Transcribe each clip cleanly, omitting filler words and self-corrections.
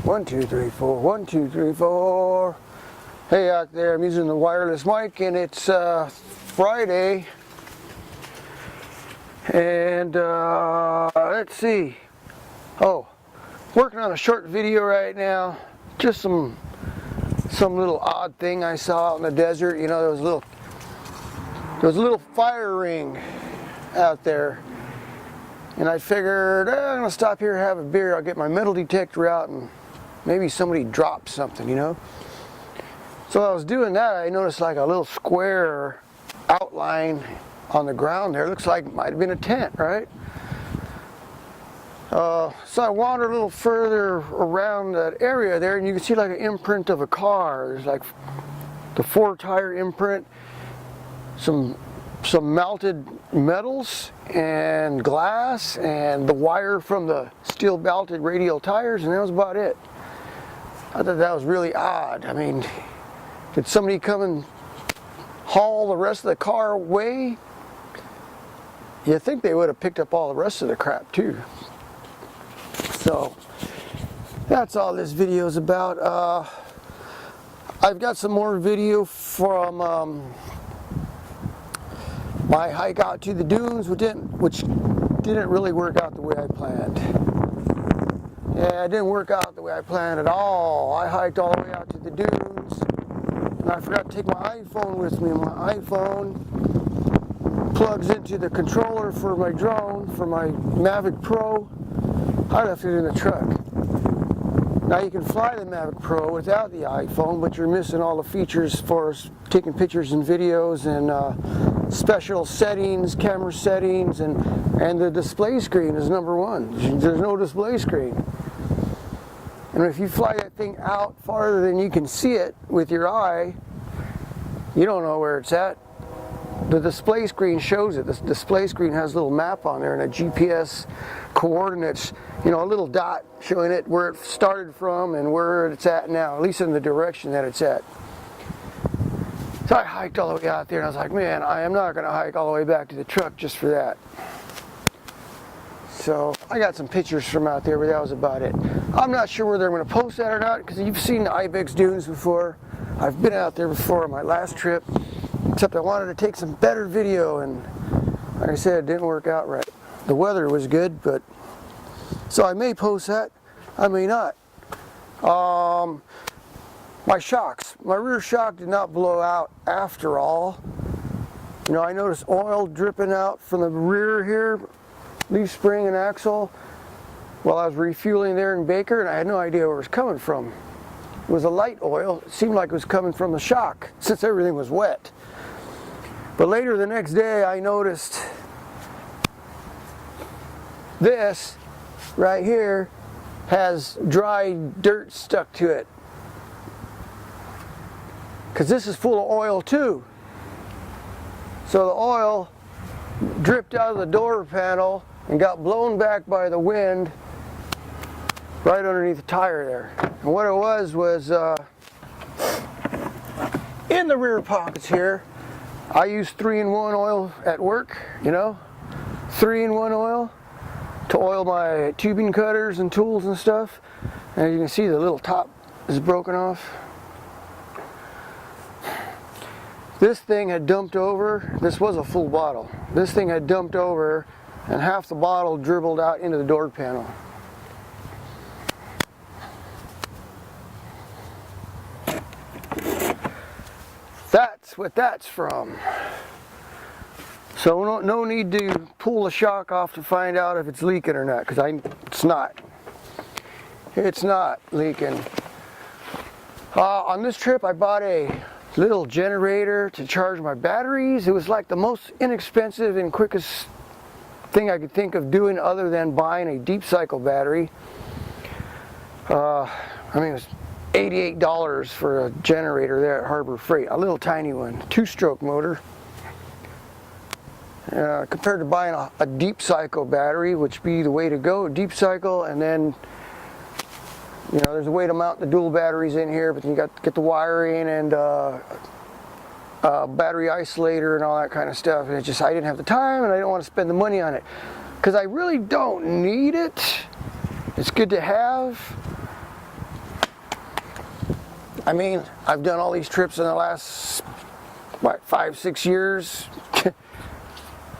1, 2, 3, 4. 1, 2, 3, 4. Hey out there, I'm using the wireless mic and it's Friday. And let's see. Oh, working on a short video right now. Just some little odd thing I saw out in the desert. You know, there was a little fire ring out there. And I figured, I'm gonna stop here and have a beer. I'll get my metal detector out and maybe somebody dropped something, you know. So I was doing that, I noticed like a little square outline on the ground there. Looks like it might have been a tent, right? So I wandered a little further around that area there, and you can see like an imprint of a car. There's like the 4-tire imprint, some melted metals and glass, and the wire from the steel belted radial tires, and that was about it. I thought that was really odd. I mean, did somebody come and haul the rest of the car away? You'd think they would have picked up all the rest of the crap too. So that's all this video is about. I've got some more video from my hike out to the dunes, which didn't really work out the way I planned. Yeah, it didn't work out the way I planned at all. I hiked all the way out to the dunes, and I forgot to take my iPhone with me. My iPhone plugs into the controller for my drone, for my Mavic Pro. I left it in the truck. Now you can fly the Mavic Pro without the iPhone, but you're missing all the features for taking pictures and videos and special settings, camera settings, and the display screen is number one. There's no display screen. And if you fly that thing out farther than you can see it with your eye, you don't know where it's at. The display screen shows it. The display screen has a little map on there and a GPS coordinates, you know, a little dot showing it where it started from and where it's at now, at least in the direction that it's at. So I hiked all the way out there and I was like, man, I am not going to hike all the way back to the truck just for that. So I got some pictures from out there, but that was about it. I'm not sure whether I'm going to post that or not, because you've seen the Ibex Dunes before. I've been out there before on my last trip, except I wanted to take some better video, and like I said, it didn't work out right. The weather was good, but so I may post that, I may not. My shocks, my rear shock did not blow out after all. You know, I noticed oil dripping out from the rear here, leaf spring and axle, while I was refueling there in Baker, and I had no idea where it was coming from. It was a light oil. It seemed like it was coming from the shock, since everything was wet. But later the next day, I noticed this right here has dry dirt stuck to it, because this is full of oil too. So the oil dripped out of the door panel and got blown back by the wind right underneath the tire there. And what it was in the rear pockets here, I use 3-in-1 oil at work, you know, 3-in-1 oil to oil my tubing cutters and tools and stuff. And as you can see, the little top is broken off. This thing had dumped over. This was a full bottle. This thing had dumped over and half the bottle dribbled out into the door panel. That's what that's from. So no need to pull the shock off to find out if it's leaking or not, because it's not. It's not leaking. On this trip I bought a little generator to charge my batteries. It was like the most inexpensive and quickest thing I could think of doing other than buying a deep cycle battery. I mean, it was $88 for a generator there at Harbor Freight, a little tiny one, 2-stroke motor. Compared to buying a deep cycle battery, which be the way to go, deep cycle, and then, you know, there's a way to mount the dual batteries in here, but you got to get the wiring and battery isolator and all that kind of stuff. And it's just, I didn't have the time and I didn't want to spend the money on it, because I really don't need it. It's good to have, I mean, I've done all these trips in the last, what, 5-6 years.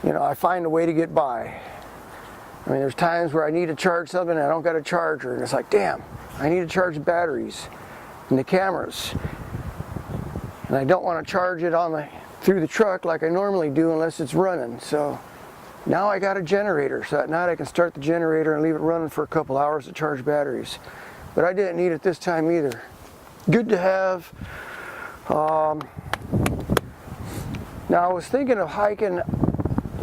You know, I find a way to get by. I mean, there's times where I need to charge something and I don't got a charger, and it's like, damn, I need to charge the batteries and the cameras, and I don't want to charge it through the truck like I normally do unless it's running. So now I got a generator, so at night I can start the generator and leave it running for a couple hours to charge batteries. But I didn't need it this time either. Good to have. Now I was thinking of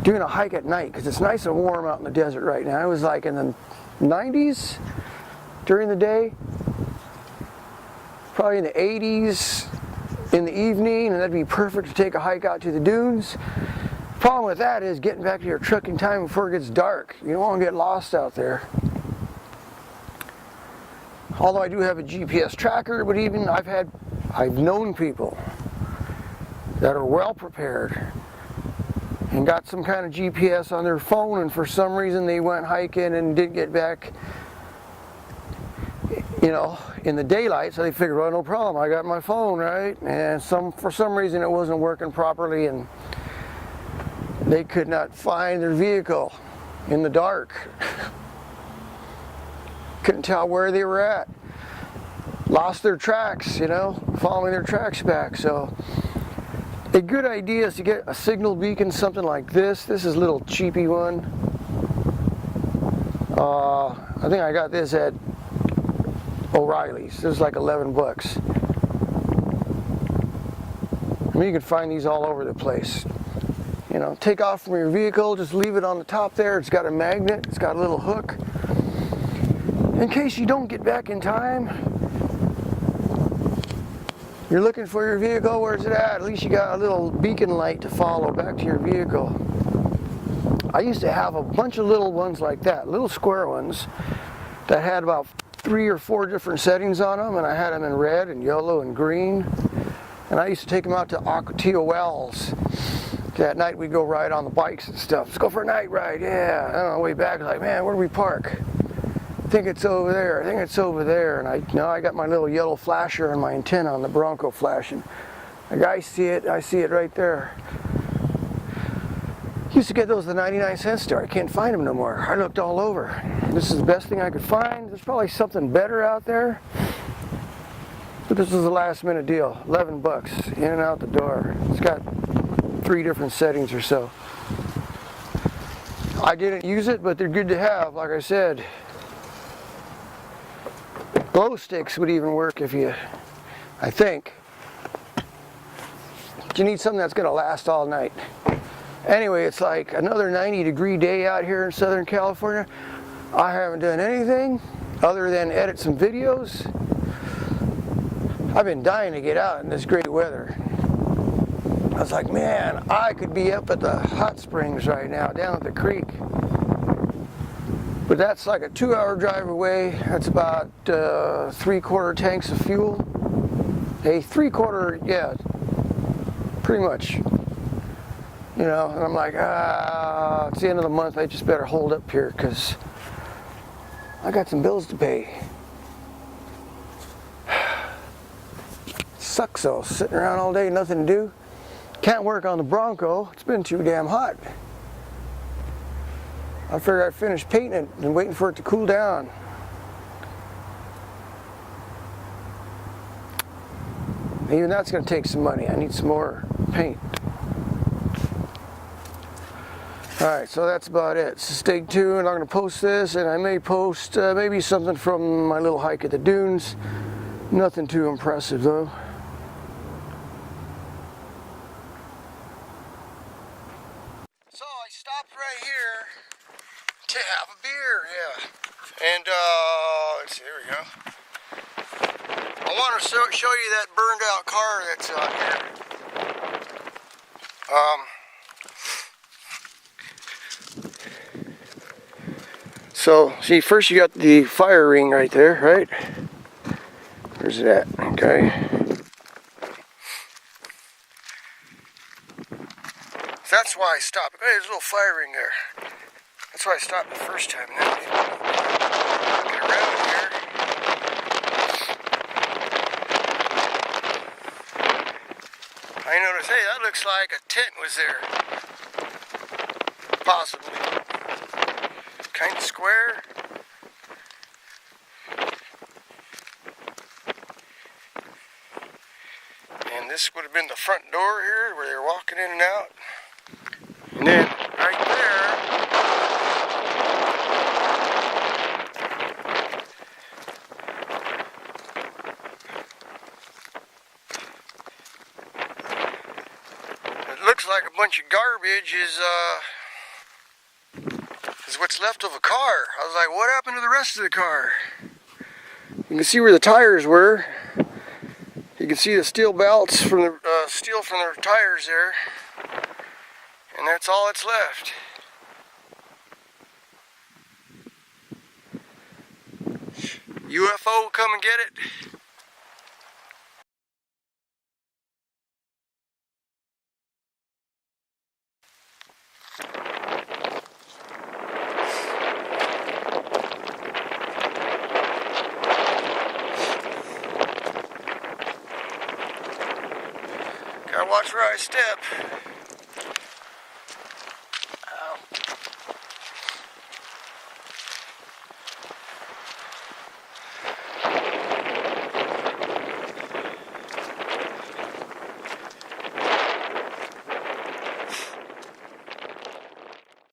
doing a hike at night, because it's nice and warm out in the desert right now. It was like in the 90s during the day, probably in the 80s in the evening, and that'd be perfect to take a hike out to the dunes. Problem with that is getting back to your truck in time before it gets dark. You don't want to get lost out there. Although I do have a GPS tracker, but even I've known people that are well prepared and got some kind of GPS on their phone, and for some reason they went hiking and didn't get back, you know, in the daylight, so they figured, well, no problem, I got my phone, right? And for some reason it wasn't working properly, and they could not find their vehicle in the dark. Couldn't tell where they were at. Lost their tracks, you know, following their tracks back. So a good idea is to get a signal beacon, something like this. This is a little cheapy one. I think I got this at O'Reilly's. This is like 11 bucks. I mean, you can find these all over the place. You know, take off from your vehicle, just leave it on the top there. It's got a magnet, it's got a little hook. In case you don't get back in time, you're looking for your vehicle, where's it at? At least you got a little beacon light to follow back to your vehicle. I used to have a bunch of little ones like that, little square ones, that had about 3 or 4 different settings on them, and I had them in red and yellow and green. And I used to take them out to Ocotillo Wells. At night we'd go ride on the bikes and stuff. Let's go for a night ride, yeah. And on the way back, like, man, where do we park? I think it's over there, I think it's over there. And I got my little yellow flasher and my antenna on the Bronco flashing. Like, I see it right there. Used to get those at the 99-cent store. I can't find them no more. I looked all over. This is the best thing I could find. There's probably something better out there. But this was a last minute deal. 11 bucks, in and out the door. It's got 3 different settings or so. I didn't use it, but they're good to have, like I said. Glow sticks would even work I think. But you need something that's going to last all night. Anyway, it's like another 90-degree day out here in Southern California. I haven't done anything other than edit some videos. I've been dying to get out in this great weather. I was like, man, I could be up at the hot springs right now, down at the creek. But that's like a 2-hour drive away. That's about 3/4 tanks of fuel. A 3/4, yeah, pretty much. You know, and I'm like, it's the end of the month. I just better hold up here because I got some bills to pay. Sucks though, sitting around all day, nothing to do. Can't work on the Bronco. It's been too damn hot. I figured I'd finish painting it and waiting for it to cool down. Even that's going to take some money. I need some more paint. Alright, so that's about it. So stay tuned. I'm going to post this, and I may post maybe something from my little hike at the dunes. Nothing too impressive though. So I stopped right here to have a beer, yeah. And let's see, here we go. I want to show you that burned out car that's out here. So, see, first you got the fire ring right there, right? Where's it at? Okay. So that's why I stopped. Hey, there's a little fire ring there. That's why I stopped the first time. Now, get around here. looks like a tent was there. Possibly. Kind of square. And this would have been the front door here where they were walking in and out. And then right there, it looks like a bunch of garbage is what's left of a car. I was like, what happened to the rest of the car? You can see where the tires were. You can see the steel belts from the steel from the tires there. And that's all that's left. UFO, come and get it. Gotta watch where I step.